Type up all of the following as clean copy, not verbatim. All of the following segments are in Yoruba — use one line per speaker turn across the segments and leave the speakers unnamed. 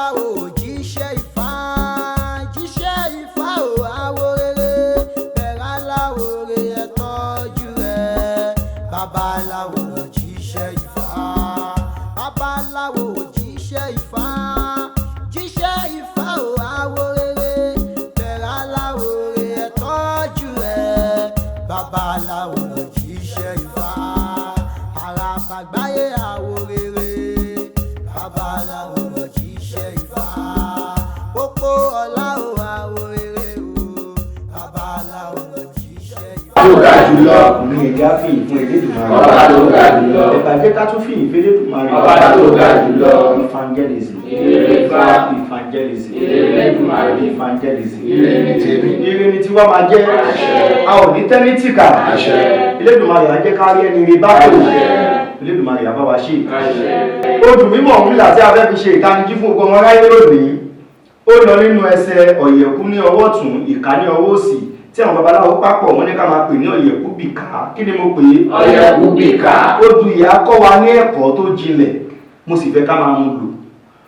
babaláwo jíṣẹ́ Ifá ò àwo rere bẹ̀rẹ̀ aláwo rẹ̀ ẹ tọ́jú rẹ̀. Babaláwo jíṣẹ́ Ifá babaláwo jíṣẹ́ Ifá ò àwo rere bẹ̀rẹ̀ aláwo rẹ̀ ẹ tọ́jú rẹ̀. Babaláwo jíṣẹ́ Ifá àràbàgbáyé àwo rere. Babaláwo jíṣẹ́ Ifá pópó ọlá ò àwo rere o. Babaláwo jíṣẹ́ Ifá.
Tó ga jùlọ
ní ẹja fìyìn fún Elédùmarè.
ọba tó ga jùlọ
Ìbàjẹ́ ká tún fìyìn fún Elédùmarè.
ọba tó ga jùlọ
Ifangelism.
Ifá
Ifangelism.
Elédùmarè
Ifangelism.
ire ni tèmi
Ire ni tiwa máa jẹ́.
Àṣẹ.
A ò ní tẹ́ni tìkà.
àṣẹ
Elédùmarè á jẹ́ ká rí ẹni rí bá kò.
àṣẹ
Elédùmarè á bá wa ṣe.
àṣẹ
Odù mímọ̀ Orunmila tí a fẹ́ fi ṣe ìtanijí fún gbogbo ọmọ aráyé lónìí. Ó lọ nínú ẹsẹ̀ Òyèkú ní ọwọ́ ọ̀tún, ìkà ní ọwọ́ òsì. Tí àwọn babaláwo papọ̀ wọ́n ní ká máa pè ní Òyèkú Bika. Kí ni mo pè é?
Òyèkú Bika.
Odù yìí á kọ́ wa ní ẹ̀kọ́ tó jinlẹ̀, mo sì fẹ́ ká máa mú lò.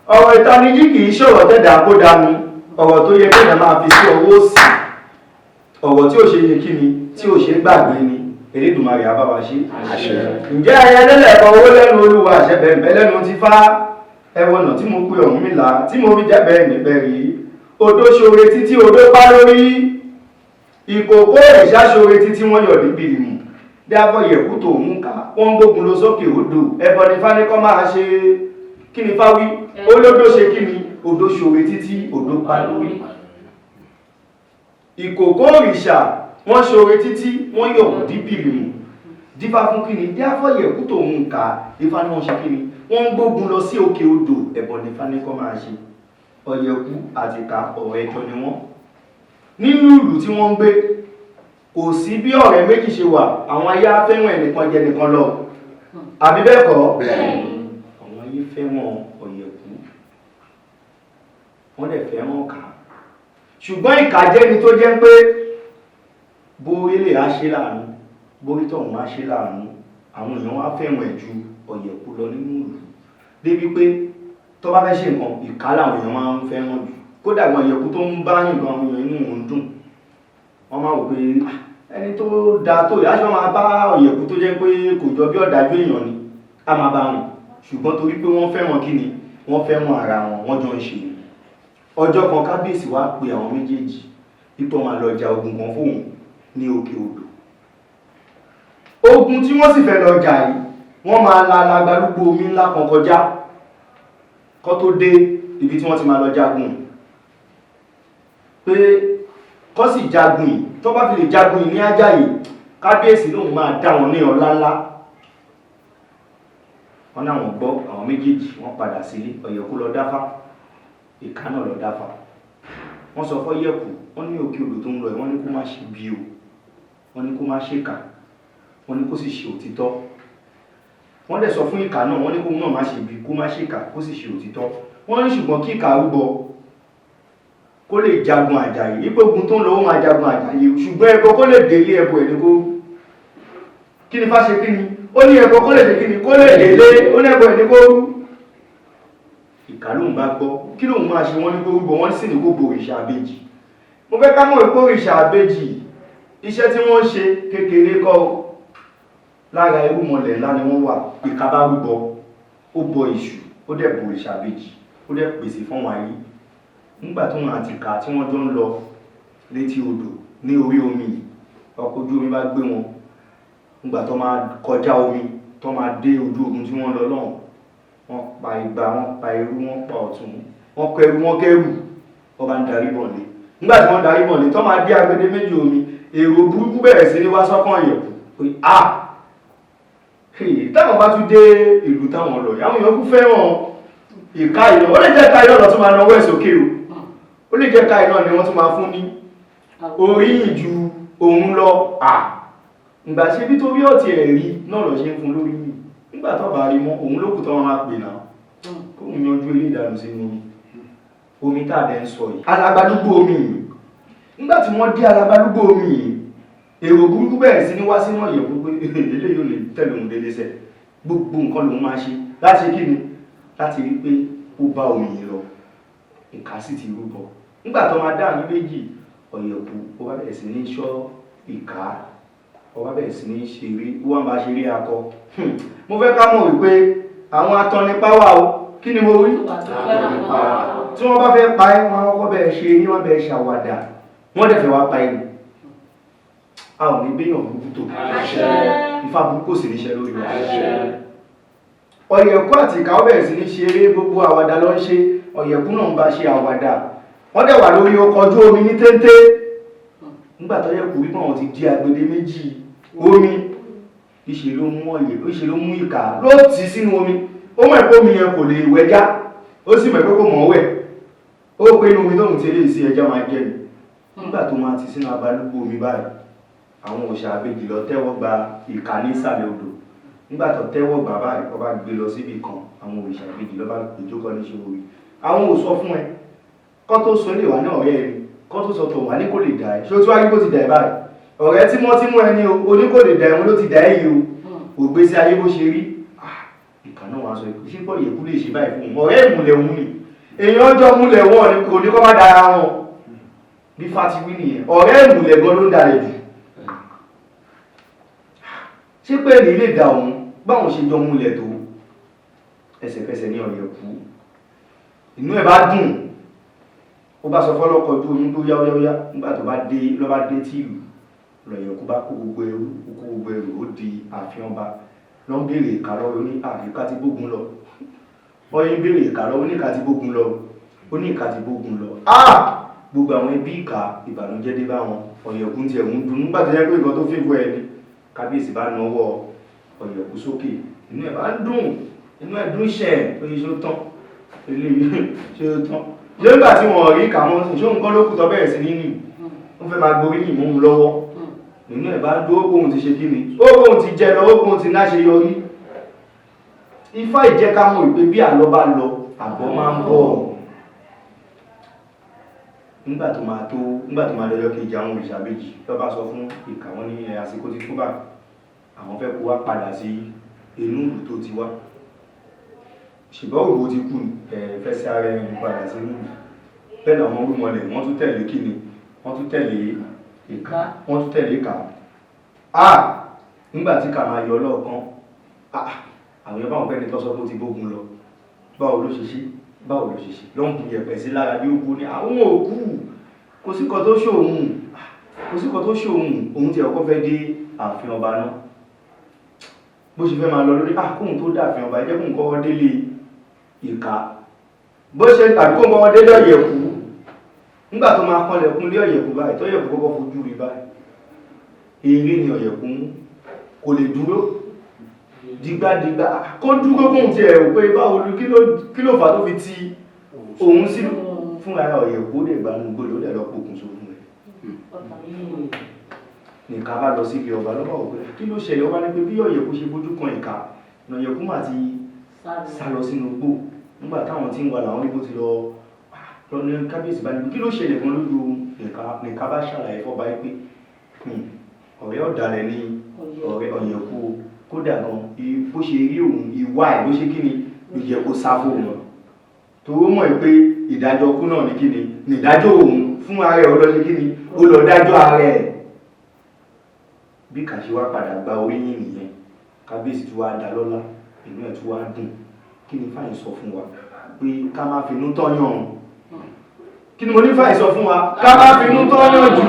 Ọ̀rọ̀ ìtanijí kì í ṣọ̀rọ̀ tẹ́dà kó dànù, ọ̀rọ̀ tó yẹ kéèyàn máa fi sí ọwọ́ òsì. Ọ̀rọ̀ tí ò ṣe yẹ kí ni, tí ò ṣe gbàgbé ni, Elédùmarè á bá wa ṣe.
àṣẹ
Ǹjẹ́ ayé ẹlẹ́lẹ̀ kan owó lẹ́nu Olúwa àṣẹ bẹ̀rẹ̀ lẹ́nu ti fá ẹwọ̀nà tí mo pe Orunmila tí mo rí jẹ́bẹ̀ẹ́ níbẹ̀ rí. Odó ṣoore títí odó pa lórí. Ìkòkò òrìṣà ṣoore títí wọ́n yọ̀dí birimi. Dábọ̀ Òyèkú tóun ká wọ́n gbógun lọ sókè odò ẹbọ ní fáníkọ́ máa ṣe. Kí ni fáwí? Olódó ṣe kí ni? Odó ṣoore títí odó pa lórí. Ìkòkò òrìṣà wọ́n ṣoore títí wọ́n yọ̀dí birimi. Dífá fún kí ni? Dábọ̀ Òyèkú tóun ká Ifá ni wọ́n ṣe kí ni? Wọ́n gbógun lọ sí òkè odò ẹbọ ní fáníkọ́ máa ṣe. Òyèkú àti Ìkà ọ̀rẹ́ ẹjọ́ ni wọ́n. Nínú ìlú tí wọ́n ń gbé kò sí bí ọ̀rẹ́ méjì ṣe wà àwọn ayé á fẹ́ràn ẹnìkan jẹ nìkan lọ àbí bẹ́ẹ̀ kọ́ àwọn ayé fẹ́ràn Òyèkú wọ́n dẹ̀ fẹ́ràn Ìkà ṣùgbọ́n Ìkà jẹ́ni tó jẹ́ pé bórí lè á ṣe láàánú bórí tọ̀hún á ṣe láàánú àwọn èèyàn á fẹ́ràn ẹ̀ ju Òyèkú lọ nínú ìlú débi pé tó bá fẹ́ ṣe nǹkan Ìkà làwọn èèyàn máa ń fẹ́ràn jù kódà àwọn Òyèkú tó ń bá yìnbọn àwọn èèyàn inú òun dùn wọ́n máa wò pé ẹni tó da tó ìyáṣọ́ máa bá Òyèkú tó jẹ́ pé kò jọ bí ọ̀dájú èèyàn ni a máa bá rìn ṣùgbọ́n torí pé wọ́n fẹ́ràn kí ni wọ́n fẹ́ràn ara wọn wọ́n jọ ń ṣe ọjọ́ kan kábíyèsí wá pe àwọn méjèèjì ipò máa lọ ja ogun kan fóun ní òkè odò ogun tí wọ́n sì fẹ́ lọ jà yìí wọ́n máa la alágbálúgbó omi ńlá kan kọjá kó tó dé ibi tí wọ́n ti máa lọ jagun pé kọ́ sì jagun yìí tó bá fi lè jagun yìí ní Àjàyí kábíyèsí lóun máa dá wọn ní ọlá ńlá wọn náà wọn gbọ́ àwọn méjèèjì wọ́n padà sílé Òyèkú lọ dáfá Ìkà náà lọ dáfá wọ́n sọ fún Òyèkú wọ́n ní òkè odò tó ń lọ wọ́n ní kó má ṣe bí o wọ́n ní kó má ṣèkà wọ́n ní kó sì ṣe òtítọ́ wọ́n dẹ̀ sọ fún Ìkà náà wọ́n ní kó náà má ṣe bí kó má ṣèkà kó sì ṣe òtítọ́ wọ́n ní ṣùgbọ́n kí Ìkà rúbọ kó lè jagun Àjàyí ìgbógun tó ń lọ ó máa jagun Àjàyí ṣùgbọ́n ẹbọ kó lè délé ẹbọ ẹni kó kí ni fá ṣe kí ni ó ní ẹbọ kó lè dé kí ni kó lè délé ó ní ẹbọ ẹni kó rú Ìkà lóun bá gbọ́ kí lóun máa ṣe wọ́n ní kó rúbọ wọ́n sì ní kó bo òrìṣà àbèjì mo fẹ́ ká mọ̀ pé òrìṣà àbèjì iṣẹ́ tí wọ́n ṣe kékeré kọ́ lára irúmọlẹ̀ ńlá ni wọ́n wà Ìkà bá rúbọ ó bọ èṣù ó dẹ̀ bo òrìṣà àbèjì ó dẹ̀ pèsè fún wọn ayé nígbà tó wọn àti Ìkà tí wọ́n jọ ń lọ létí odò ní orí omi ọkọ̀ ojú omi bá gbé wọn nígbà tó máa kọjá omi tó máa dé ojú ogun tí wọ́n lọ lọ́hùn wọ́n pa igba wọ́n pa irú wọ́n pa ọ̀tún wọ́n kẹrù wọ́n kẹrù wọ́n bá ń darí bọ̀ lé nígbà tí wọ́n darí bọ̀ lé tó máa dé agbede méjì omi èrò burúkú bẹ̀rẹ̀ sí ní wá sọ́kàn Òyèkú pé táwọn bá tún dé ìlú táwọn lọ àwọn èèyàn kú fẹ́ràn Ìkà ìlọ ó lè jẹ́ Ìkà ìlọ tó máa náwó ẹ̀ sókè ó lè jẹ́ Ìkà ìlọ ni wọ́n tún máa fún ní oríyìn ju òun lọ ìgbà ṣe bí tó rí ọ̀tí ẹ̀ rí náà lọ ṣe ń fún lórí yìí nígbà tó bá rí mọ́ òun lókù tó wọn máa pè náà kóhun yanjú ilé ìdànù sínú omi tàdé ń sọ yìí alágbálúgbó omi yìí nígbà tí wọ́n dé alágbálúgbó omi yìí èrò burúkú bẹ̀rẹ̀ sí ní wá sínú Òyèkú pé ilé yóò lè tẹ̀lé òun délé sẹ̀ gbogbo nǹkan lòun máa ṣe láti kí ni láti rí pé ó bá omi yìí lọ ìka sì ti rúbọ nígbà tó máa dá ní méjì Òyèkú ó bá bẹ̀rẹ̀ sí ní ṣọ́ ìka ó bá bẹ̀rẹ̀ sí ní ṣeré ó wá máa ṣeré akọ mo fẹ́ ká mọ̀ wípé àwọn atọ́nipá wà o kí ni mo wí tí wọ́n bá fẹ́ pa ẹ́ wọn kọ́ bẹ̀rẹ̀ ṣe ní wọ́n bẹ̀rẹ̀ ṣàwàdà wọ́n dẹ̀ fẹ́ wá pa ẹni a ò ní béèyàn burúkú tó Ifá burúkú sì níṣẹ́ lórí wa Òyèkú àti ìka ó bẹ̀rẹ̀ sí ní ṣeré gbogbo àwàdà ló ń ṣe Òyèkú náà ń bá ṣe àwàdà wọ́n dẹ̀ wà lórí ọkọ̀ ojú omi ní téńté nígbà tó Òyèkú wípé wọn ti di agbede méjì omi ìṣe ló mú ìka ló tì sínú omi ó mọ̀ pé omi yẹn kò lè wẹjá ó sì mọ̀ pé kò mọ̀ wẹ̀ ó pé inú omi tóun ti lè sí ẹja máa jẹ ni nígbà tó máa ti sínú abalúgbó omi báyìí àwọn òòṣà àbejì lọ tẹ́wọ́ gba ìka ní ìsàlẹ̀ odò nígbà tó tẹ́wọ́ gbà báyìí kó bá gbé lọ síbì kan àwọn òòṣà àbejì lọ bá ìjókòó ní ṣòwò àwọn ò sọ fún ẹ kọ́ tó sọ lè wà ní ọ̀rẹ́ ẹ̀ kọ́ tó sọ tó wà ní kò lè dà ẹ́ ṣé o tí wá ní kò ti dà ẹ́ báyìí ọ̀rẹ́ tí mọ́ tí mú ẹni o ní kò lè dà ẹ́ wọn ló ti dà ẹ́ yìí o ògbésí ayé bó ṣe rí ìkà náà wá sọ ṣé pọ̀ Òyèkú lè ṣe báyìí fún ọ̀rẹ́ ìmùlẹ̀ òun ni èèyàn ọjọ́ múlẹ̀ wọn kò ní kọ́ má dára wọn bí fati wí nìyẹn ọ̀rẹ́ ìmùlẹ̀ gan ló ń dalẹ̀ jù ṣé pé èlé lè dà òun báwọn ṣe jọ múlẹ̀ tó ẹsẹ̀kẹsẹ̀ ní Òyèkú inú ẹ̀ bá dùn ó bá sọ fọ́lọ́kọ̀ ojú omi tó yáwóyáwóyá nígbà tó bá dé tí ìlú Òyèkú bá kó gbogbo ẹrù ó di ààfin ọba lọ ń béèrè ìka lọ́wọ́ ní àríká tí gbógun lọ wọ́n yí ń béèrè ìka lọ́wọ́ ní ìka tí gbógun lọ ó ní ìka tí gbógun lọ gbogbo àwọn ẹbí ìka ìbànújẹ́ dé bá wọn Òyèkú ti ẹ̀hún dùn nígbà tó yẹ pé nǹkan tó fi wọ ẹni kábíyèsí bá nawọ́ Òyèkú sókè inú ẹ̀ bá dùn inú ẹ̀ dùn ṣẹ̀ ó yẹ ṣó tán eléyìí ṣé ó tán nígbà tí wọ́n rí ìka mọ́ ṣó nǹkan ló kù tó bẹ̀rẹ̀ sí nínú wọ́n fẹ́ máa gborí yìí mú lọ́wọ́ nínú ẹ̀ bá dó bóun ti ṣe kí ni ó bóun ti jẹ lọ ó bóun ti náṣe yọrí Ifá ìjẹ́ ká mọ̀ ìpé bí àlọ́ bá lọ àbọ̀ máa ń bọ̀ nígbà tó máa lọ́jọ́ kejì àwọn òrìṣà méjì ló bá sọ fún ìkà wọn ní àsìkò ti tó bá àwọn fẹ́ kó wá padà sí inú ìlú tó ti wá ṣùgbọ́n òwò ti kú fẹ́sẹ̀ ara ẹni padà sí inú ìlú bẹ́ẹ̀ làwọn orúmọlẹ̀ wọ́n tún tẹ̀lé kíni wọ́n tún tẹ̀lé ìka nígbà tí ká máa yọ lọ́ọ̀kan àwọn yẹn báwọn fẹ́ni tọ́sọ́ tó ti bógun lọ báwo ló ṣe ṣe lọ́n kù yẹ̀pẹ̀ sí lára bí ó kú ní àwọn òkú kò sí kan tó ṣòun òun ti ọkọ́ fẹ́ dé ààfin ọba náà bó ṣe fẹ́ máa lọ lórí kóhun tó dáàfin ọba ẹjẹ́ kóhun kọ́wọ́ délé ìka bó ṣe tàbí kóhun kọ́wọ́ délé Òyèkú nígbà tó máa kọlẹ̀kùn lé Òyèkú báyìí tó Òyèkú kọ́kọ́ fojú rí báyìí eré ni Òyèkú kò lè dúró dìgbàdìgbà kó dúró kóhun ti ẹ̀rù pé báwo kí ló fà tó fi ti òun sí fún ara Òyèkú dẹ̀ gbanú gbòlò dẹ̀ lọ pokùn so fún rẹ̀ nìka bá lọ sí ibi ọba lọ́wọ́ òpé kí ló ṣẹlẹ̀ ọba ní pé bí Òyèkú ṣe bójú kan ìka Òyèkú mà ti sá lọ sínú igbó nígbà táwọn tí ń wà láwọn níbo ti lọ ní kábíyèsí bá níbi kí ló ṣẹlẹ̀ gan lójú nìka bá ṣàlàyé fọ́ba pé ọ̀rẹ́ ọ̀dàlẹ̀ ní ọ̀rẹ́ Òyèkú kódà gan bó ṣe rí òun ìwà ẹ̀ ló ṣe kí ni ló jẹ́ kó sá fóun tó mọ̀ pé ìdájọ́ kú náà ní kí ni ìdájọ́ òun fún ara ẹ̀ ọlọ́ṣe kí ni ó lọ dájọ́ ara ẹ̀ bí kàṣí wá padà gba oríyìn nìyẹn kábíyèsí tí wá dá lọ́lá inú ẹ̀ tí wá dùn kí ni fáyìn sọ fún wa pé ká má finú tọ́yàn kí ni mo ní fáyìn sọ fún wa ká má finú tọ́yàn jù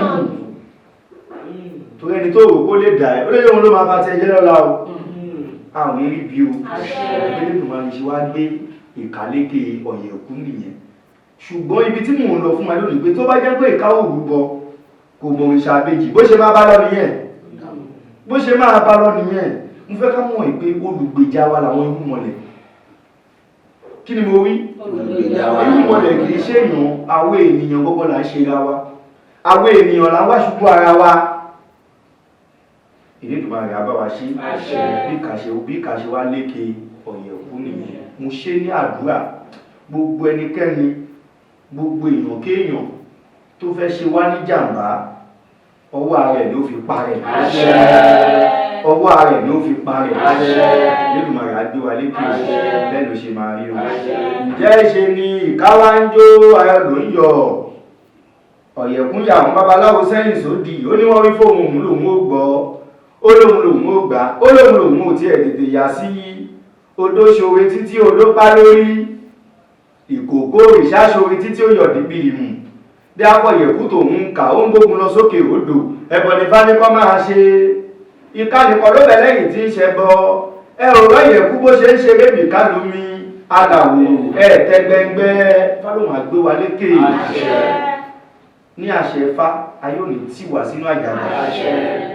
torí ẹni tó rò kó lè dà ẹ́ ó lè yóò ló máa bá ti ẹjẹ́ lọ́la o àwọn eré bí o ìpínlẹ̀ tó máa ń ṣe wá gbé ìkàlékè Òyèkú nìyẹn ṣùgbọ́n ibi tí mò ń lọ fún wa lónìí pé tó bá jẹ́ pé ìka òrùbọ kò mọ òrìṣà àbejì bó ṣe máa bá lọ nìyẹn mo fẹ́ ká mọ̀ pé olùgbèjà wa làwọn irúnmọlẹ̀ kí ni mo wí irúnmọlẹ̀ kì í ṣe èèyàn àwọn ènìyàn gbogbo là ń ṣe ra wa àwọn ènìyàn là ń wá ṣubú ara wa Elédùmarè á bá wa ṣe bí kàṣe wá lékè Òyèkú nìyẹn mo ṣe ní àdúrà gbogbo ẹnikẹ́ni gbogbo èèyàn kéèyàn tó fẹ́ ṣe wá ní jàǹbá ọwọ́ ara ẹ̀ ló fi parẹ́ ọwọ́ ara ẹ̀ ló fi parẹ́ Olódùmarè á gbé wa lékè bẹ́ẹ̀ ló ṣe máa rí o. Ǹjẹ́ ṣe ni ìkáwá ń jó ayọ̀ ló ń yọ Òyèkú yà àwọn babaláwo sẹ́yìn sódì ó ní wọ́n wí fóun òun lòun ó gbọ́ ó lóun lòun ó gbà ó lóun lòun ò tiẹ̀ tètè yà sí odó ṣoore títí odó pa lórí ìkòkò òrìṣà ṣoore títí ó yọ̀dí birimi bí Òyèkú tòun ń kà ó ń gbógun lọ sókè odò ẹbọ ní fáníkọ́ máa ṣe ìkànnìkan ló bẹ̀ lẹ́yìn tí ń ṣẹbọ ẹ ò rọ Òyèkú bó ṣe ń ṣe bébì kálómi alàwò ẹ tẹgbẹngbẹ fálóhùn àgbé wa lékè ní àṣẹ Ifá ayé òní tí wà sínú àjàgbá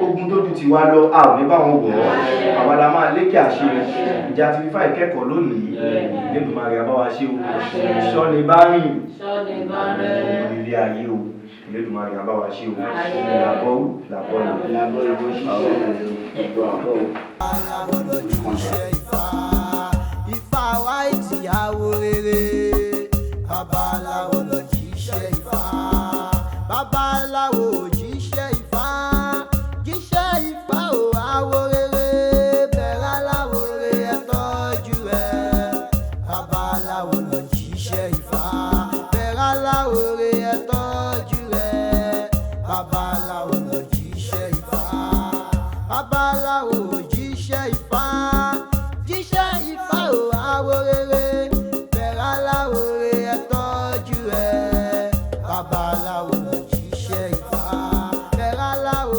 ogun tó ju ti wá lọ a ò ní bá wọn wọ̀ àwa la máa lékè àṣẹ ìjà ti fífà ìkẹ́kọ̀ọ́ lónìí Olódùmarè á bá wa ṣe o ṣọ́ni bá rìn ilé ayé o Olódùmarè á bá wa ṣe o làbọ̀
Ifá wa ìtìyàwó rere babaláwo ló jíṣẹ́ Ifá babaláwo jíṣẹ́ Ifá jíṣẹ́ Ifá ò àwo rere bẹ̀rẹ̀ aláwo rere ẹ tọ́jú ẹ̀ babaláwo ló jíṣẹ́ Ifá bẹ̀rẹ̀ aláwo rere ẹ tọ́jú ẹ̀ babaláwo ló jíṣẹ́ Ifá babaláwo jíṣẹ́ Ifá jíṣẹ́ Ifá ò àwo rere.